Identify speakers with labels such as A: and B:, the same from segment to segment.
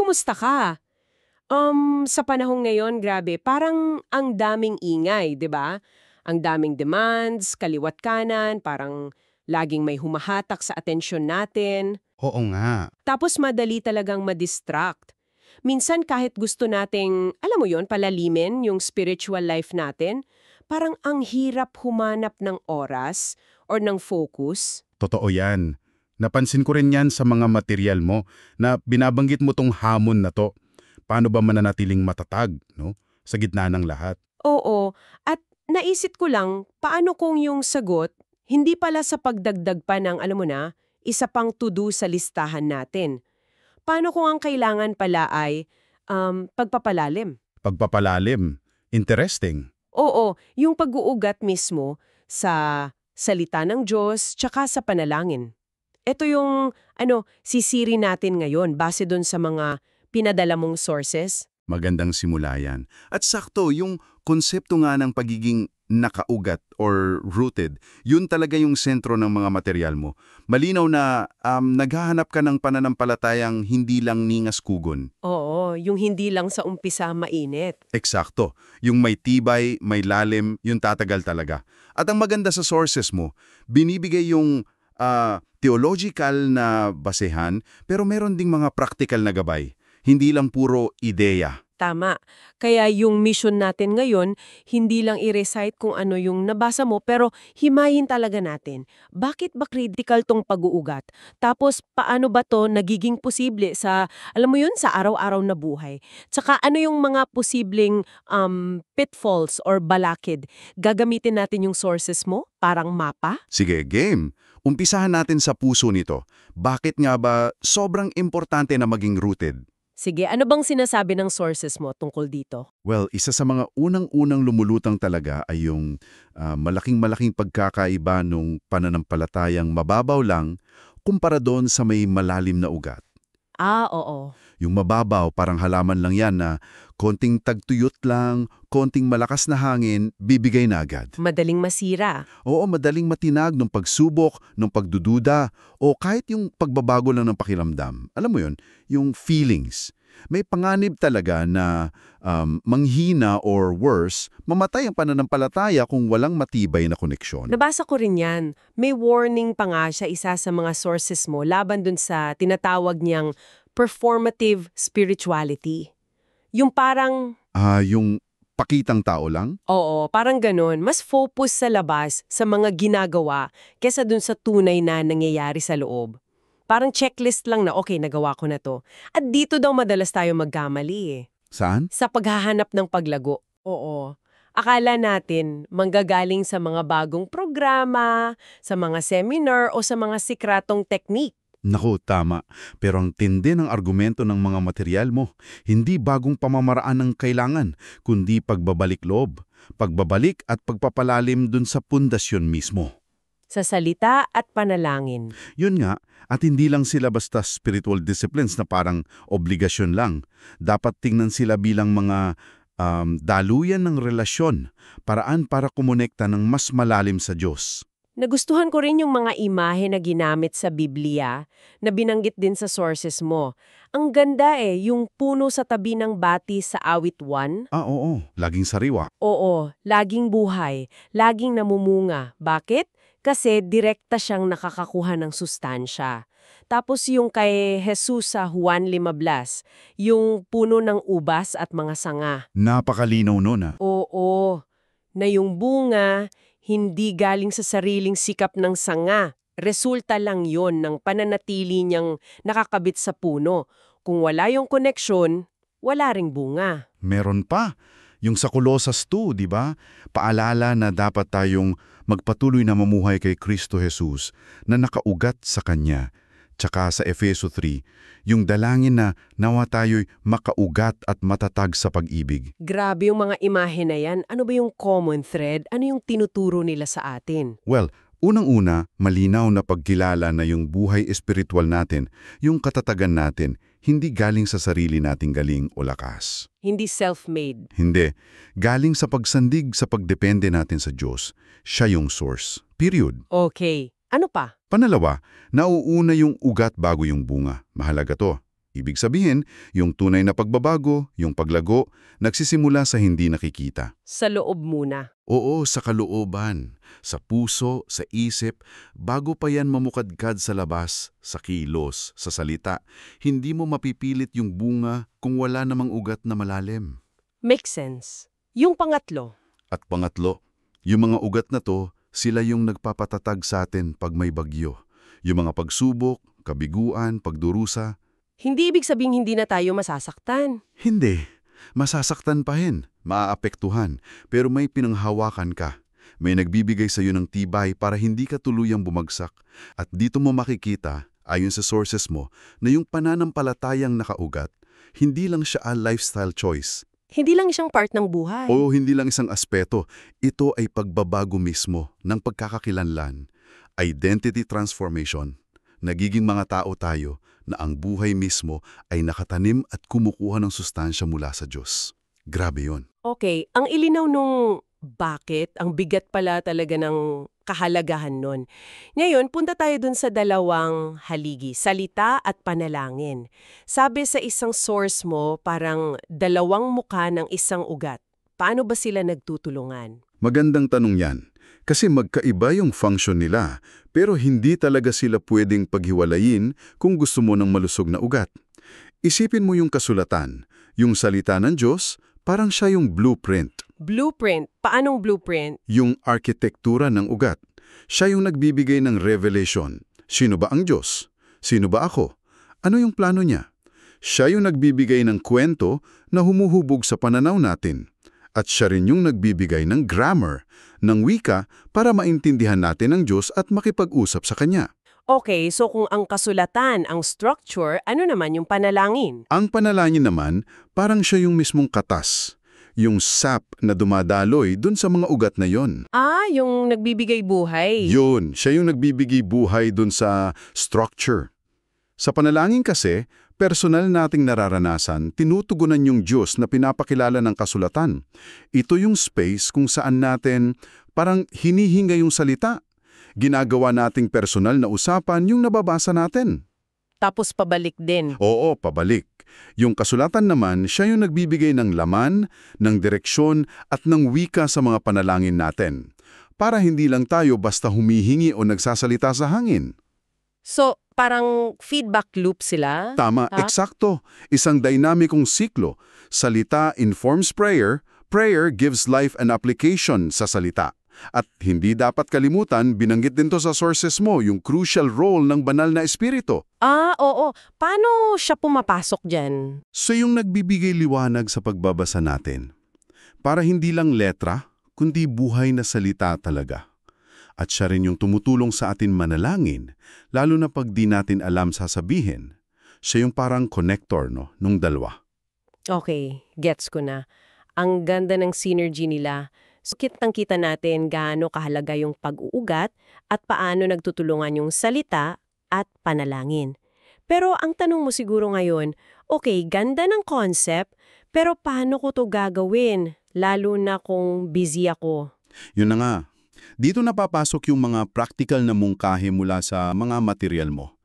A: kumusta ka? Sa panahong ngayon, grabe, parang ang daming ingay, 'di ba? Ang daming demands, kaliwat kanan, parang laging may humahatak sa atensyon natin.
B: Oo nga.
A: Tapos madali talagang ma-distract. Minsan kahit gusto nating, alam mo yon, palalimin yung spiritual life natin, parang ang hirap humanap ng oras or ng focus.
B: Totoo yan. Napansin ko rin yan sa mga material mo na binabanggit mo tong hamon na to. Paano ba mananatiling matatag, no? Sa gitna ng lahat.
A: Oo, at naisip ko lang, paano kung yung sagot, hindi pala sa pagdagdag pa ng, alam mo na, isa pang to-do sa listahan natin. Paano kung ang kailangan pala ay pagpapalalim?
B: Pagpapalalim. Interesting.
A: Oo, yung pag-uugat mismo sa salita ng Diyos tsaka sa panalangin. Ito yung sisiri natin ngayon base dun sa mga pinadala mong sources.
B: Magandang simula yan. At sakto, yung konsepto nga ng pagiging nakaugat or rooted, yun talaga yung sentro ng mga material mo. Malinaw na naghahanap ka ng pananampalatayang hindi lang ningas kugon.
A: Oo, yung hindi lang sa umpisa mainit.
B: Eksakto. Yung may tibay, may lalim, yung tatagal talaga. At ang maganda sa sources mo, binibigay yung theological na basehan, pero meron ding mga practical na gabay. Hindi lang puro ideya.
A: Tama. Kaya yung mission natin ngayon, hindi lang i-recite kung ano yung nabasa mo, pero himayin talaga natin. Bakit ba critical tong pag-uugat? Tapos, paano ba to nagiging posible sa, alam mo yun, sa araw-araw na buhay? Tsaka ano yung mga posibleng pitfalls or balakid? Gagamitin natin yung sources mo? Parang mapa?
B: Sige, game. Umpisahan natin sa puso nito. Bakit nga ba sobrang importante na maging rooted?
A: Sige, ano bang sinasabi ng sources mo tungkol dito?
B: Well, isa sa mga unang-unang lumulutang talaga ay yung malaking-malaking pagkakaiba nung pananampalatayang mababaw lang kumpara doon sa may malalim na ugat.
A: Oo.
B: Yung mababaw, parang halaman lang yan na konting tagtuyot lang, konting malakas na hangin, bibigay na agad.
A: Madaling masira.
B: Oo, madaling matinag nung pagsubok, nung pagdududa, o kahit yung pagbabago lang ng pakiramdam. Alam mo yun, yung feelings. May panganib talaga na manghina or worse, mamatay ang pananampalataya kung walang matibay na koneksyon.
A: Nabasa ko rin yan. May warning pa nga siya isa sa mga sources mo laban dun sa tinatawag niyang performative spirituality. Yung parang...
B: Yung pakitang tao lang?
A: Oo, parang ganun. Mas focus sa labas, sa mga ginagawa, kesa dun sa tunay na nangyayari sa loob. Parang checklist lang na, okay, nagawa ko na to. At dito daw madalas tayo magkamali eh.
B: Saan?
A: Sa paghahanap ng paglago. Oo. Akala natin manggagaling sa mga bagong programa, sa mga seminar o sa mga sikratong technique.
B: Naku, tama. Pero ang tindi ng argumento ng mga material mo, hindi bagong pamamaraan ng kailangan, kundi pagbabalik loob, pagbabalik at pagpapalalim dun sa pundasyon mismo.
A: Sa salita at panalangin.
B: Yun nga, at hindi lang sila basta spiritual disciplines na parang obligasyon lang. Dapat tingnan sila bilang mga daluyan ng relasyon, paraan para kumonekta ng mas malalim sa Diyos.
A: Nagustuhan ko rin yung mga imahe na ginamit sa Biblia na binanggit din sa sources mo. Ang ganda yung puno sa tabi ng bati sa awit 1.
B: Oo, laging sariwa.
A: Oo, laging buhay, laging namumunga. Bakit? Kasi direkta siyang nakakakuha ng sustansya. Tapos yung kay Jesus sa Juan 15, yung puno ng ubas at mga sanga.
B: Napakalinaw nun.
A: Oo, na yung bunga hindi galing sa sariling sikap ng sanga. Resulta lang yon ng pananatili niyang nakakabit sa puno. Kung wala yung koneksyon, wala ring bunga.
B: Meron pa. Yung sa Colossus 2, di ba? Paalala na dapat tayong magpatuloy na mamuhay kay Kristo Jesus na nakaugat sa Kanya. Tsaka sa Efeso 3, yung dalangin na nawa tayo'y makaugat at matatag sa pag-ibig.
A: Grabe yung mga imahe na yan. Ano ba yung common thread? Ano yung tinuturo nila sa atin?
B: Well, unang-una, malinaw na pagkilala na yung buhay espiritual natin, yung katatagan natin, hindi galing sa sarili nating galing o lakas.
A: Hindi self-made.
B: Hindi. Galing sa pagsandig sa pagdepende natin sa Diyos. Siya yung source. Period.
A: Okay. Ano pa?
B: Panalawa, nauuna yung ugat bago yung bunga. Mahalaga to. Ibig sabihin, yung tunay na pagbabago, yung paglago, nagsisimula sa hindi nakikita.
A: Sa loob muna.
B: Oo, sa kalooban, sa puso, sa isip, bago pa yan mamukadkad sa labas, sa kilos, sa salita, hindi mo mapipilit yung bunga kung wala namang ugat na malalim.
A: Makes sense. Yung pangatlo.
B: At pangatlo, yung mga ugat na to, sila yung nagpapatatag sa atin pag may bagyo. Yung mga pagsubok, kabiguan, pagdurusa.
A: Hindi ibig sabing hindi na tayo masasaktan.
B: Hindi. Masasaktan pa rin, maaapektuhan, pero may pinanghawakan ka. May nagbibigay sa iyo ng tibay para hindi ka tuluyang bumagsak. At dito mo makikita, ayon sa sources mo, na yung pananampalatayang nakaugat, hindi lang siya a lifestyle choice.
A: Hindi lang siyang part ng buhay.
B: O hindi lang isang aspeto, ito ay pagbabago mismo ng pagkakakilanlan. Identity transformation. Nagiging mga tao tayo na ang buhay mismo ay nakatanim at kumukuha ng sustansya mula sa Diyos. Grabe yon.
A: Okay, ang ilinaw nung bakit, ang bigat pala talaga ng kahalagahan nun. Ngayon, punta tayo dun sa dalawang haligi, salita at panalangin. Sabi sa isang source mo, parang dalawang mukha ng isang ugat. Paano ba sila nagtutulungan?
B: Magandang tanong yan. Kasi magkaiba yung function nila, pero hindi talaga sila pwedeng paghiwalayin kung gusto mo ng malusog na ugat. Isipin mo yung kasulatan, yung salita ng Diyos, parang siya yung blueprint.
A: Blueprint? Paanong blueprint?
B: Yung arkitektura ng ugat. Siya yung nagbibigay ng revelation. Sino ba ang Diyos? Sino ba ako? Ano yung plano niya? Siya yung nagbibigay ng kwento na humuhubog sa pananaw natin. At siya rin yung nagbibigay ng grammar, ng wika para maintindihan natin ang Diyos at makipag-usap sa Kanya.
A: Okay, so kung ang kasulatan, ang structure, ano naman yung panalangin?
B: Ang panalangin naman, parang siya yung mismong katas. Yung sap na dumadaloy dun sa mga ugat na yon.
A: Yung nagbibigay buhay.
B: Yun, siya yung nagbibigay buhay dun sa structure. Sa panalangin kasi, personal nating nararanasan, tinutugunan yung Diyos na pinapakilala ng kasulatan. Ito yung space kung saan natin parang hinihinga yung salita. Ginagawa nating personal na usapan yung nababasa natin.
A: Tapos pabalik din.
B: Oo, pabalik. Yung kasulatan naman, siya yung nagbibigay ng laman, ng direksyon at ng wika sa mga panalangin natin. Para hindi lang tayo basta humihingi o nagsasalita sa hangin.
A: So, parang feedback loop sila?
B: Tama, eksakto. Isang dynamikong siklo. Salita informs prayer, prayer gives life and application sa salita. At hindi dapat kalimutan, binanggit din to sa sources mo, yung crucial role ng banal na espiritu.
A: Oo. Paano siya pumapasok dyan?
B: So yung nagbibigay liwanag sa pagbabasa natin. Para hindi lang letra, kundi buhay na salita talaga. At siya rin yung tumutulong sa atin manalangin, lalo na pag di natin alam sasabihin. Siya yung parang connector, no, nung dalawa.
A: Okay, gets ko na. Ang ganda ng synergy nila. So, kitang-kita natin gaano kahalaga yung pag-uugat at paano nagtutulungan yung salita at panalangin. Pero ang tanong mo siguro ngayon, okay, ganda ng concept, pero paano ko to gagawin? Lalo na kung busy ako.
B: Yun na nga. Dito napapasok yung mga practical na mungkahi mula sa mga material mo.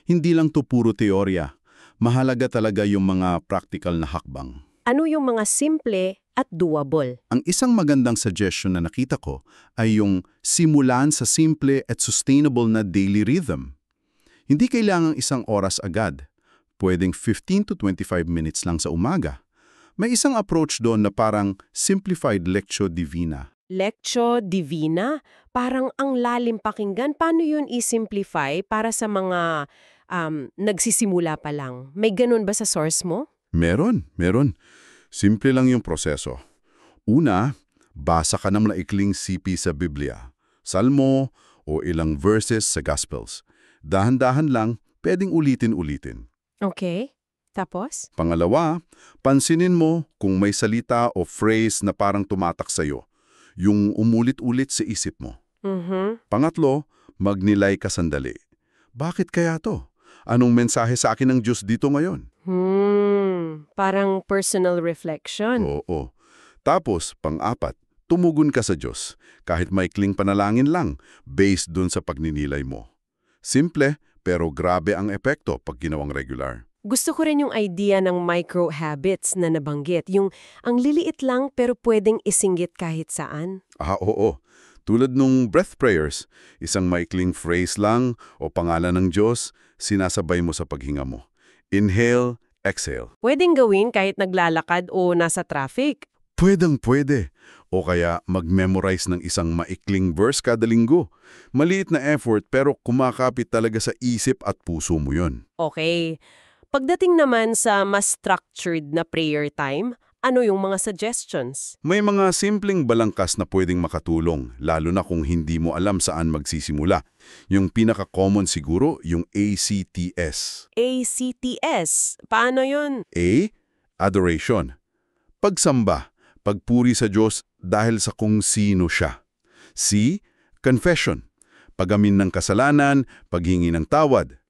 B: Hindi lang to puro teorya. Mahalaga talaga yung mga practical na hakbang.
A: Ano yung mga simple at doable?
B: Ang isang magandang suggestion na nakita ko ay yung simulan sa simple at sustainable na daily rhythm. Hindi kailangang isang oras agad. Pwedeng 15 to 25 minutes lang sa umaga. May isang approach doon na parang simplified lectio divina.
A: Lectio Divina? Parang ang lalim pakinggan. Paano yun i-simplify para sa mga nagsisimula pa lang? May ganun ba sa source mo?
B: Meron. Simple lang yung proseso. Una, basa ka ng maikling sipi sa Biblia, Salmo o ilang verses sa Gospels. Dahan-dahan lang, pwedeng ulitin-ulitin.
A: Okay. Tapos?
B: Pangalawa, pansinin mo kung may salita o phrase na parang tumatak sa'yo, yung umulit-ulit sa isip mo. Pangatlo, magnilay ka sandali. Bakit kaya to? Anong mensahe sa akin ng Diyos dito ngayon?
A: Parang personal reflection.
B: Oo. Tapos, pang-apat, tumugon ka sa Diyos, kahit maikling panalangin lang, based dun sa pagninilay mo. Simple, pero grabe ang epekto pag ginawang regular.
A: Gusto ko rin yung idea ng micro habits na nabanggit, yung ang liliit lang pero pwedeng isinggit kahit saan.
B: Oo. Tulad nung breath prayers, isang maikling phrase lang o pangalan ng Diyos, sinasabay mo sa paghinga mo. Inhale, exhale.
A: Pwedeng gawin kahit naglalakad o nasa traffic.
B: Pwedeng-pwede. O kaya mag-memorize ng isang maikling verse kada linggo. Maliit na effort pero kumakapit talaga sa isip at puso mo yon.
A: Okay. Pagdating naman sa mas structured na prayer time, ano yung mga suggestions?
B: May mga simpleng balangkas na pwedeng makatulong, lalo na kung hindi mo alam saan magsisimula. Yung pinaka-common siguro, yung ACTS.
A: ACTS. Paano yun?
B: A. Adoration. Pagsamba, pagpuri sa Diyos dahil sa kung sino siya. C. Confession. Pagamin ng kasalanan, paghingi ng tawad.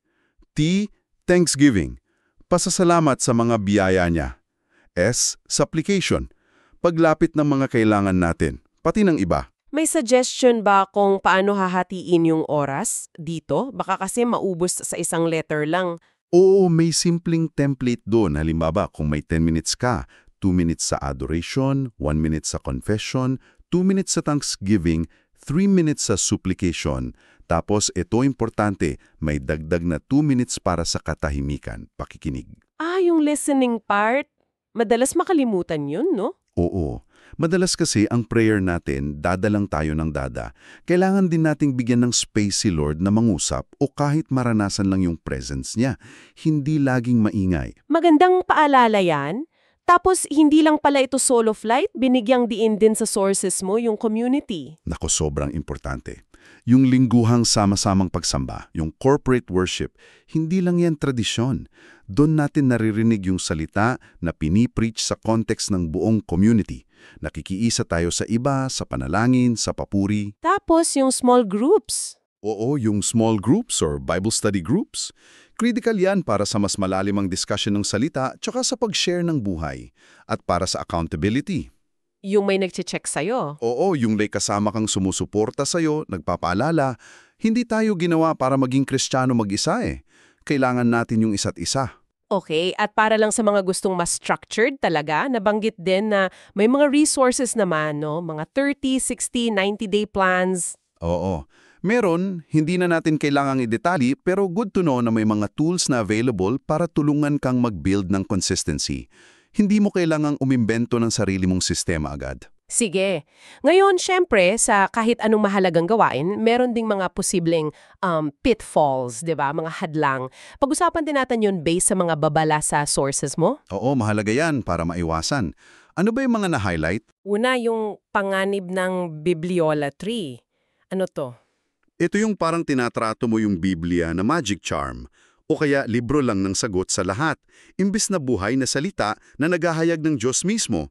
B: T. Thanksgiving. Pasasalamat sa mga biyaya niya. S. Supplication. Paglapit ng mga kailangan natin, pati ng iba.
A: May suggestion ba kung paano hahatiin yung oras dito? Baka kasi maubos sa isang letter lang.
B: Oo, may simpleng template doon. Halimbawa, kung may 10 minutes ka, 2 minutes sa adoration, 1 minute sa confession, 2 minutes sa thanksgiving, 3 minutes sa supplication. Tapos, ito importante, may dagdag na 2 minutes para sa katahimikan, pakikinig.
A: Yung listening part, madalas makalimutan yun, no?
B: Oo. Madalas kasi ang prayer natin, dadalang tayo ng dada. Kailangan din nating bigyan ng space si Lord na mangusap o kahit maranasan lang yung presence niya. Hindi laging maingay.
A: Magandang paalala yan. Tapos, hindi lang pala ito solo flight, binigyang diin din sa sources mo yung community.
B: Nako, sobrang importante. Yung lingguhang sama-samang pagsamba, yung corporate worship, hindi lang yan tradisyon. Doon natin naririnig yung salita na pinipreach sa context ng buong community. Nakikiisa tayo sa iba, sa panalangin, sa papuri.
A: Tapos, yung small groups.
B: Oo, yung small groups or Bible study groups. Critical yan para sa mas malalimang discussion ng salita tsaka sa pag-share ng buhay. At para sa accountability.
A: Yung may nagche-check sa'yo.
B: Oo, yung may kasama kang sumusuporta sa'yo, nagpapaalala, hindi tayo ginawa para maging Kristiyano mag-isa eh. Kailangan natin yung isa't isa.
A: Okay, at para lang sa mga gustong mas structured talaga, nabanggit din na may mga resources naman, no? Mga 30, 60, 90-day plans.
B: Oo. Meron, hindi na natin kailangang i-detalye pero good to know na may mga tools na available para tulungan kang mag-build ng consistency. Hindi mo kailangang umimbento ng sarili mong sistema agad.
A: Sige. Ngayon, syempre, sa kahit anong mahalagang gawain, meron ding mga posibleng pitfalls, di ba? Mga hadlang. Pag-usapan din natin yun based sa mga babala sa sources mo.
B: Oo, mahalaga yan para maiwasan. Ano ba yung mga na-highlight?
A: Una, yung panganib ng bibliolatry. Ano to?
B: Ito yung parang tinatrato mo yung Biblia na magic charm o kaya libro lang ng sagot sa lahat, imbes na buhay na salita na naghahayag ng Diyos mismo.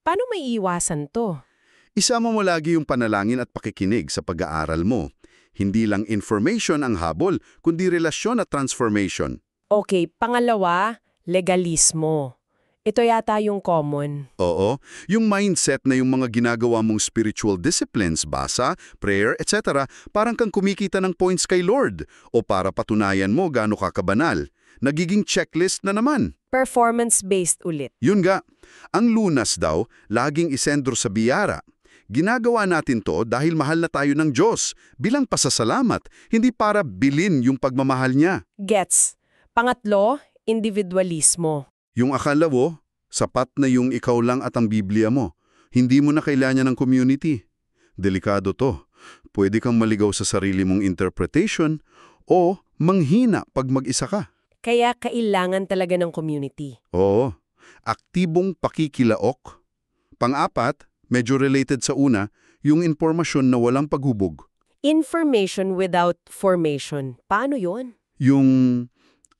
A: Paano may iwasan to?
B: Isama mo lagi yung panalangin at pakikinig sa pag-aaral mo. Hindi lang information ang habol, kundi relasyon at transformation.
A: Okay, pangalawa, legalismo. Ito yata yung common.
B: Oo, yung mindset na yung mga ginagawa mong spiritual disciplines, basa, prayer, etc., parang kang kumikita ng points kay Lord o para patunayan mo gaano ka kabanal. Nagiging checklist na naman.
A: Performance-based ulit.
B: Yun nga, ang lunas daw, laging isendro sa biyara. Ginagawa natin to dahil mahal na tayo ng Diyos, bilang pasasalamat, hindi para bilin yung pagmamahal niya.
A: Gets. Pangatlo, individualismo.
B: Yung akala mo, sapat na yung ikaw lang at ang Biblia mo. Hindi mo na kailangan ng community. Delikado to. Pwede kang maligaw sa sarili mong interpretation o manghina pag mag-isa ka.
A: Kaya kailangan talaga ng community.
B: Oo, aktibong pakikilaok. Pang-apat, medyo related sa una, yung impormasyon na walang paghubog.
A: Information without formation. Paano yon?
B: Yung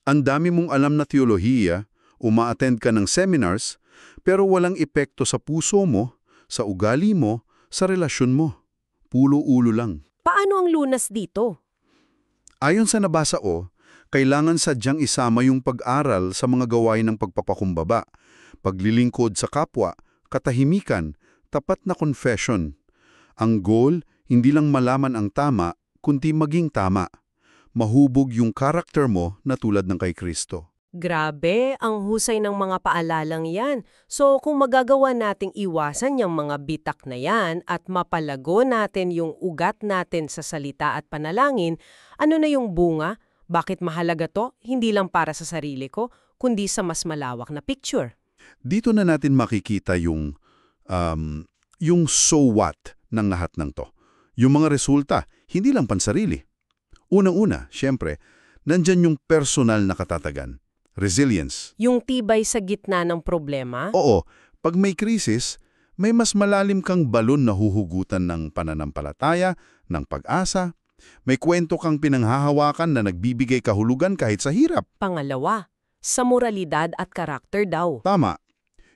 B: ang dami mong alam na teolohiya, uma-attend ka ng seminars, pero walang epekto sa puso mo, sa ugali mo, sa relasyon mo. Pulo-ulo lang.
A: Paano ang lunas dito?
B: Ayon sa nabasa ko, kailangan sadyang isama yung pag-aral sa mga gawain ng pagpapakumbaba, paglilingkod sa kapwa, katahimikan, tapat na confession. Ang goal, hindi lang malaman ang tama, kundi maging tama. Mahubog yung karakter mo na tulad ng kay Kristo.
A: Grabe, ang husay ng mga paalalang yan. So kung magagawa nating iwasan yung mga bitak na yan at mapalago natin yung ugat natin sa salita at panalangin, ano na yung bunga? Bakit mahalaga to? Hindi lang para sa sarili ko, kundi sa mas malawak na picture.
B: Dito na natin makikita yung so what ng lahat ng to. Yung mga resulta, hindi lang pansarili. Unang-una, syempre, nandyan yung personal na katatagan. Resilience.
A: Yung tibay sa gitna ng problema?
B: Oo, pag may krisis, may mas malalim kang balon na huhugutan ng pananampalataya, ng pag-asa. May kwento kang pinanghahawakan na nagbibigay kahulugan kahit sa hirap.
A: Pangalawa, sa moralidad at karakter daw.
B: Tama.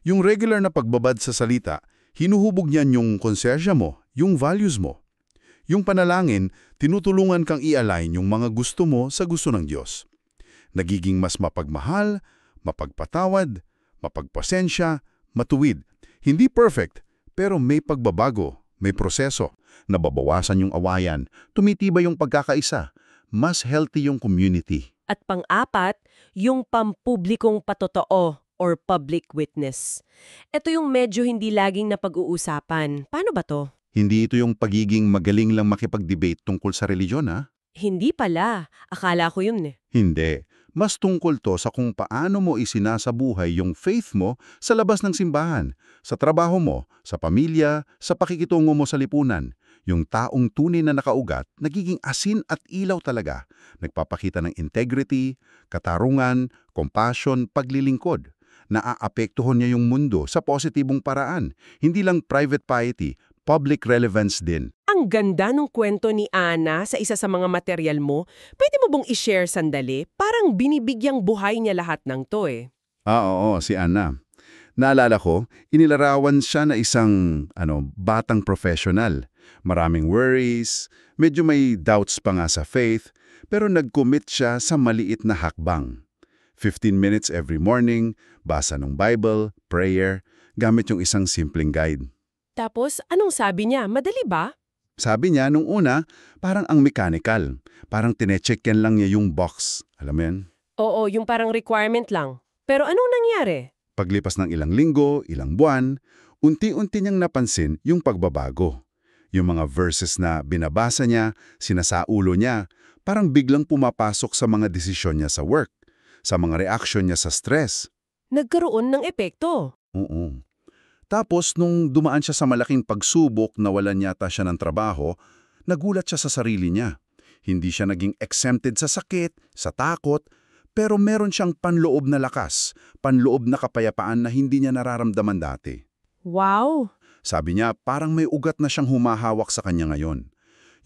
B: Yung regular na pagbabad sa salita, hinuhubog niyan yung konsensya mo, yung values mo. Yung panalangin, tinutulungan kang i-align yung mga gusto mo sa gusto ng Diyos. Nagiging mas mapagmahal, mapagpatawad, mapagpasensya, matuwid. Hindi perfect, pero may pagbabago, may proseso. Nababawasan yung awayan, tumitibay yung pagkakaisa, mas healthy yung community.
A: At pang-apat, yung pampublikong patotoo or public witness. Ito yung medyo hindi laging napag-uusapan. Paano ba to?
B: Hindi ito yung pagiging magaling lang makipag-debate tungkol sa religion, ha?
A: Hindi pala. Akala ko yun eh.
B: Hindi. Mas tungkol to sa kung paano mo isinasabuhay yung faith mo sa labas ng simbahan, sa trabaho mo, sa pamilya, sa pakikitungo mo sa lipunan. Yung taong tunay na nakaugat, nagiging asin at ilaw talaga. Nagpapakita ng integrity, katarungan, compassion, paglilingkod. Naaapektuhan niya yung mundo sa positibong paraan. Hindi lang private piety, public relevance din.
A: Ang ganda ng kwento ni Ana sa isa sa mga material mo. Pwede mo bang i-share sandali? Parang binibigyang buhay niya lahat ng to eh.
B: Oo, si Anna. Naalala ko, inilarawan siya na isang batang professional. Maraming worries, medyo may doubts pa nga sa faith, pero nag-commit siya sa maliit na hakbang. 15 minutes every morning, basa ng Bible, prayer, gamit yung isang simpleng guide.
A: Tapos, anong sabi niya? Madali ba?
B: Sabi niya, nung una, parang ang mechanical. Parang tinechecken lang niya yung box. Alam mo yan?
A: Oo, yung parang requirement lang. Pero anong nangyari?
B: Paglipas ng ilang linggo, ilang buwan, unti-unti niyang napansin yung pagbabago. Yung mga verses na binabasa niya, sinasaulo niya, parang biglang pumapasok sa mga desisyon niya sa work, sa mga reaksyon niya sa stress.
A: Nagkaroon ng epekto.
B: Oo. Tapos, nung dumaan siya sa malaking pagsubok na walan yata siya ng trabaho, nagulat siya sa sarili niya. Hindi siya naging exempted sa sakit, sa takot, pero meron siyang panloob na lakas, panloob na kapayapaan na hindi niya nararamdaman dati.
A: Wow!
B: Sabi niya, parang may ugat na siyang humahawak sa kanya ngayon.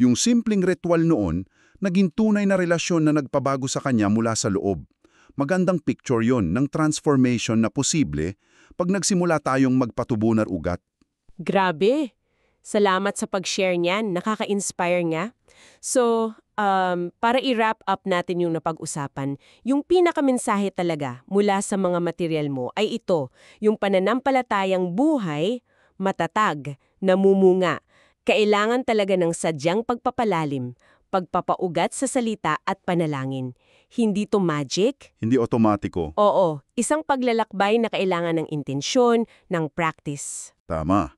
B: Yung simpleng ritual noon, naging tunay na relasyon na nagpabago sa kanya mula sa loob. Magandang picture yon ng transformation na posible pag nagsimula tayong magpatubo ng ugat.
A: Grabe! Salamat sa pag-share niyan. Nakaka-inspire nga. So, para i-wrap up natin yung napag-usapan, yung pinakamensahe talaga mula sa mga material mo ay ito, yung pananampalatayang buhay, matatag, namumunga. Kailangan talaga ng sadyang pagpapalalim, pagpapaugat sa salita at panalangin. Hindi to magic.
B: Hindi otomatiko.
A: Oo, isang paglalakbay na kailangan ng intensyon, ng practice.
B: Tama.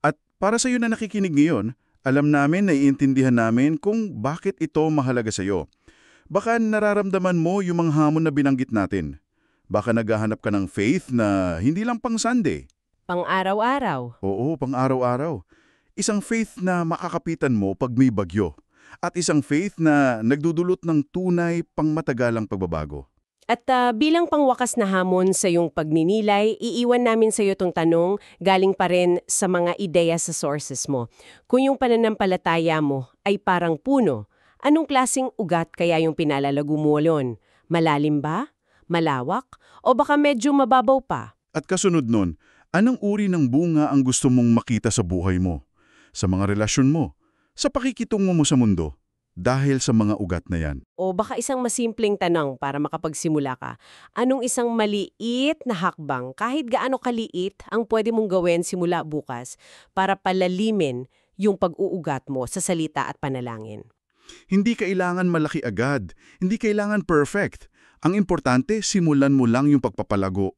B: At para sa iyo na nakikinig ngayon, alam namin, naiintindihan namin kung bakit ito mahalaga sa iyo. Baka nararamdaman mo yung mga hamon na binanggit natin. Baka naghahanap ka ng faith na hindi lang pang Sunday.
A: Pang-araw-araw.
B: Oo, pang araw-araw. Isang faith na makakapitan mo pag may bagyo. At isang faith na nagdudulot ng tunay pangmatagalang pagbabago.
A: At bilang pangwakas na hamon sa iyong pagninilay, iiwan namin sa iyo itong tanong galing pa rin sa mga ideya sa sources mo. Kung yung pananampalataya mo ay parang puno, anong klaseng ugat kaya yung pinalalago mo yon? Malalim ba? Malawak? O baka medyo mababaw pa?
B: At kasunod nun, anong uri ng bunga ang gusto mong makita sa buhay mo? Sa mga relasyon mo? Sa pakikitungo mo sa mundo? Dahil sa mga ugat na yan.
A: O baka isang masimpleng tanong para makapagsimula ka. Anong isang maliit na hakbang, kahit gaano kaliit, ang pwede mong gawin simula bukas para palalimin yung pag-uugat mo sa salita at panalangin?
B: Hindi kailangan malaki agad. Hindi kailangan perfect. Ang importante, simulan mo lang yung pagpapalago.